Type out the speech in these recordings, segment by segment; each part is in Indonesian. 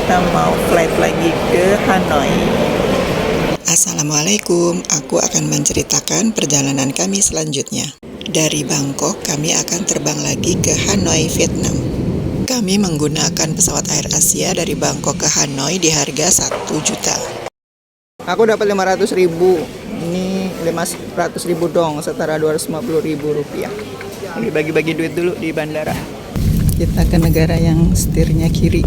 kita mau flight lagi ke Hanoi. Assalamualaikum, aku akan menceritakan perjalanan kami selanjutnya. Dari Bangkok, kami akan terbang lagi ke Hanoi, Vietnam. Kami menggunakan pesawat Air Asia dari Bangkok ke Hanoi di harga 1 juta. Aku dapat 500.000. Ini 500.000 dong, setara 250.000 rupiah. Ini bagi-bagi duit dulu di bandara. Kita ke negara yang setirnya kiri.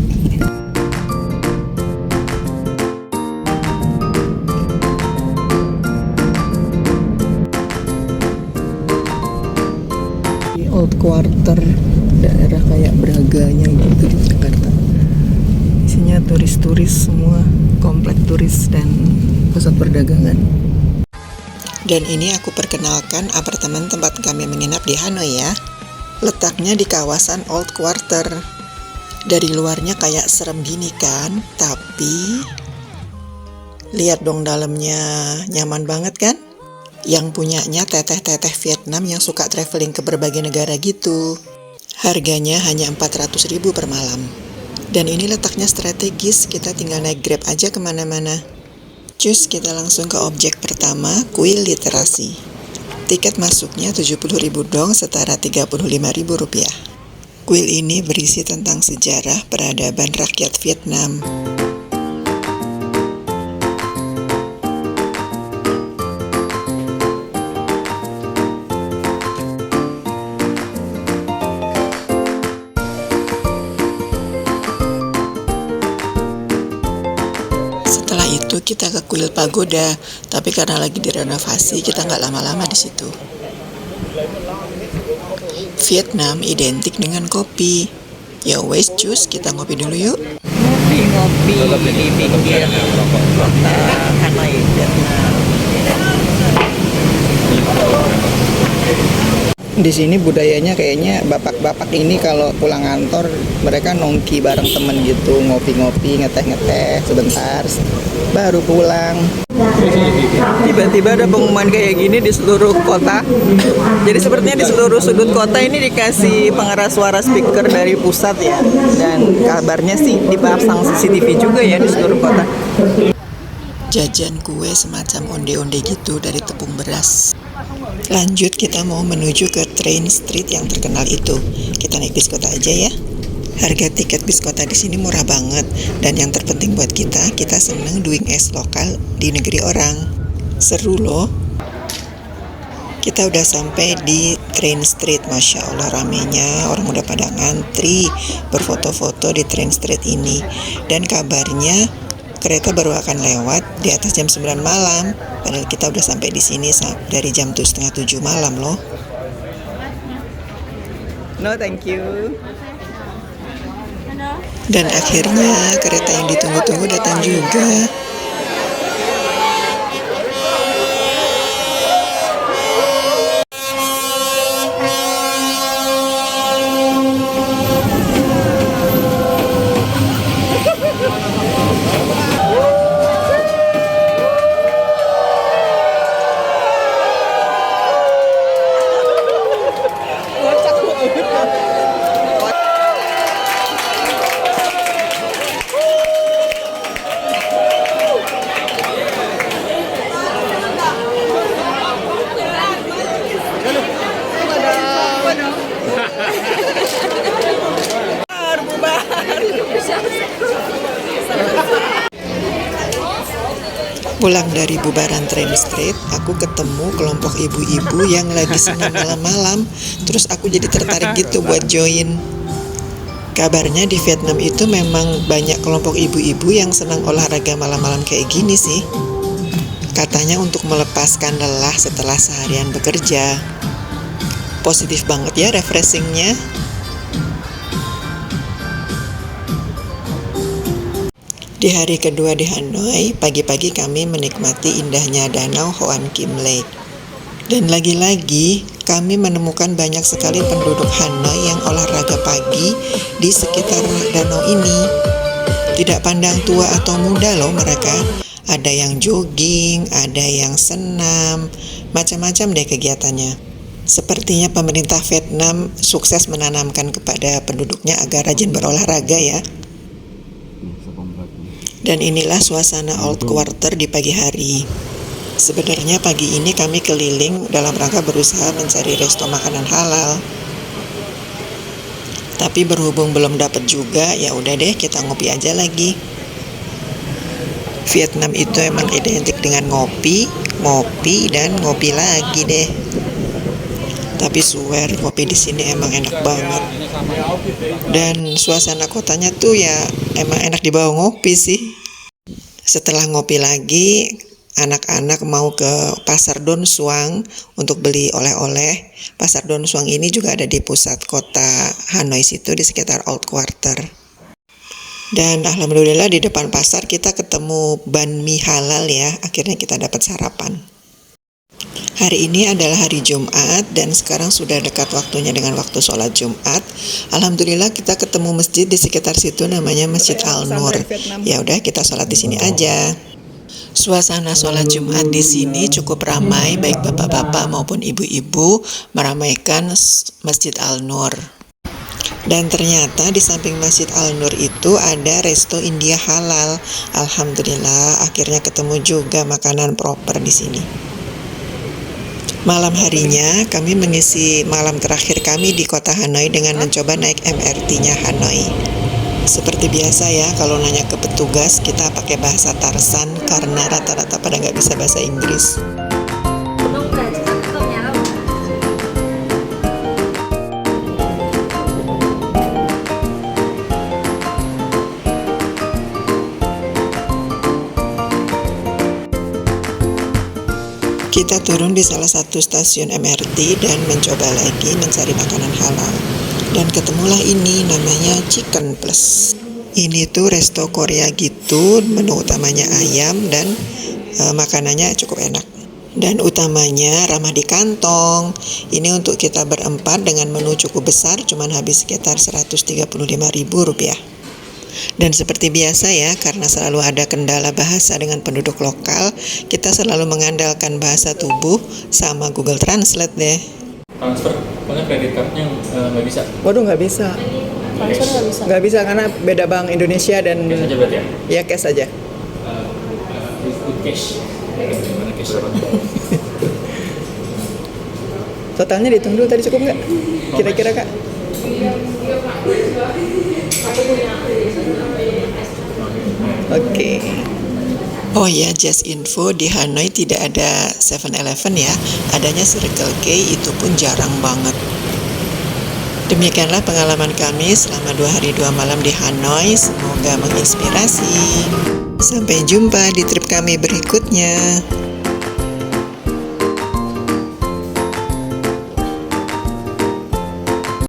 Old Quarter, daerah kayak Braganya gitu di Jakarta. Isinya turis-turis semua, komplek turis dan pusat perdagangan. Dan ini aku perkenalkan apartemen tempat kami menginap di Hanoi ya. Letaknya di kawasan Old Quarter. Dari luarnya kayak serem gini kan, tapi lihat dong dalamnya, nyaman banget kan? Yang punyanya teteh-teteh Vietnam yang suka traveling ke berbagai negara gitu. Harganya hanya 400.000 per malam. Dan ini letaknya strategis, kita tinggal naik Grab aja kemana-mana. Cus, kita langsung ke objek pertama, kuil literasi. Tiket masuknya 70.000 dong, setara 35.000 rupiah. Kuil ini berisi tentang sejarah peradaban rakyat Vietnam. Setelah itu kita ke kuil pagoda, tapi karena lagi direnovasi kita nggak lama-lama di situ. Vietnam identik dengan kopi. Ya wes cus, kita ngopi dulu yuk. Ngopi-ngopi di pinggir kota Hanoi, Vietnam. Di sini budayanya kayaknya bapak-bapak ini kalau pulang kantor mereka nongki bareng temen gitu, ngopi-ngopi, ngeteh-ngeteh sebentar, baru pulang. Tiba-tiba ada pengumuman kayak gini di seluruh kota. Jadi sepertinya di seluruh sudut kota ini dikasih pengeras suara speaker dari pusat ya. Dan kabarnya sih dipasang CCTV juga ya di seluruh kota. Jajan kue semacam onde-onde gitu dari tepung beras. Lanjut kita mau menuju ke Train Street yang terkenal itu. Kita naik bis kota aja ya. Harga tiket bis kota di sini murah banget. Dan yang terpenting buat kita seneng doing as lokal di negeri orang. Seru loh. Kita udah sampai di Train Street, Masya Allah ramenya. Orang udah pada ngantri berfoto-foto di Train Street ini. Dan kabarnya kereta baru akan lewat di atas jam 9 malam. Padahal kita udah sampai di sini dari jam 6:30 malam loh. No, thank you. Dan akhirnya kereta yang ditunggu-tunggu datang juga. Pulang dari bubaran Train Street, aku ketemu kelompok ibu-ibu yang lagi senang malam-malam. Terus aku jadi tertarik gitu buat join. Kabarnya di Vietnam itu memang banyak kelompok ibu-ibu yang senang olahraga malam-malam kayak gini sih. Katanya untuk melepaskan lelah setelah seharian bekerja. Positif banget ya refreshingnya. Di hari kedua di Hanoi, pagi-pagi kami menikmati indahnya danau Hoan Kim Lake. Dan lagi-lagi, kami menemukan banyak sekali penduduk Hanoi yang olahraga pagi di sekitar danau ini. Tidak pandang tua atau muda loh mereka. Ada yang jogging, ada yang senam, macam-macam deh kegiatannya. Sepertinya pemerintah Vietnam sukses menanamkan kepada penduduknya agar rajin berolahraga ya. Dan inilah suasana Old Quarter di pagi hari. Sebenarnya pagi ini kami keliling dalam rangka berusaha mencari resto makanan halal. Tapi berhubung belum dapat juga, ya udah deh kita ngopi aja lagi. Vietnam itu emang identik dengan ngopi, ngopi dan ngopi lagi deh. Tapi swear kopi di sini emang enak banget. Dan suasana kotanya tuh ya emang enak dibawa ngopi sih. Setelah ngopi lagi, anak-anak mau ke Pasar Don Suang untuk beli oleh-oleh. Pasar Don Suang ini juga ada di pusat kota Hanoi situ, di sekitar Old Quarter. Dan alhamdulillah di depan pasar kita ketemu banh mi halal ya. Akhirnya kita dapat sarapan. Hari ini adalah hari Jumat dan sekarang sudah dekat waktunya dengan waktu sholat Jumat. Alhamdulillah kita ketemu masjid di sekitar situ, namanya Masjid Al-Nur. Ya udah kita sholat di sini aja. Suasana sholat Jumat di sini cukup ramai, baik bapak-bapak maupun ibu-ibu meramaikan Masjid Al-Nur. Dan ternyata di samping Masjid Al-Nur itu ada resto India halal. Alhamdulillah akhirnya ketemu juga makanan proper di sini. Malam harinya kami mengisi malam terakhir kami di kota Hanoi dengan mencoba naik MRT-nya Hanoi. Seperti biasa ya, kalau nanya ke petugas kita pakai bahasa Tarsan karena rata-rata pada nggak bisa bahasa Inggris. Kita turun di salah satu stasiun MRT dan mencoba lagi mencari makanan halal. Dan ketemulah ini, namanya Chicken Plus. Ini tuh resto Korea gitu, menu utamanya ayam dan makanannya cukup enak. Dan utamanya ramah di kantong. Ini untuk kita berempat dengan menu cukup besar, cuman habis sekitar Rp135.000. Dan seperti biasa ya, karena selalu ada kendala bahasa dengan penduduk lokal, kita selalu mengandalkan bahasa tubuh sama Google Translate deh. Transfer, karena kredit cardnya nggak bisa. Waduh, nggak bisa. Transfer nggak bisa. Nggak bisa karena beda bank Indonesia dan Cash aja berarti ya? ya cash aja. With cash. Gimana cash berapa? Totalnya dihitung dulu tadi cukup nggak? Kira-kira Kak? Oke. Oh ya, just info, di Hanoi tidak ada 7-Eleven ya, adanya Circle K, itu pun jarang banget. Demikianlah pengalaman kami selama 2 hari 2 malam di Hanoi, semoga menginspirasi. Sampai jumpa di trip kami berikutnya.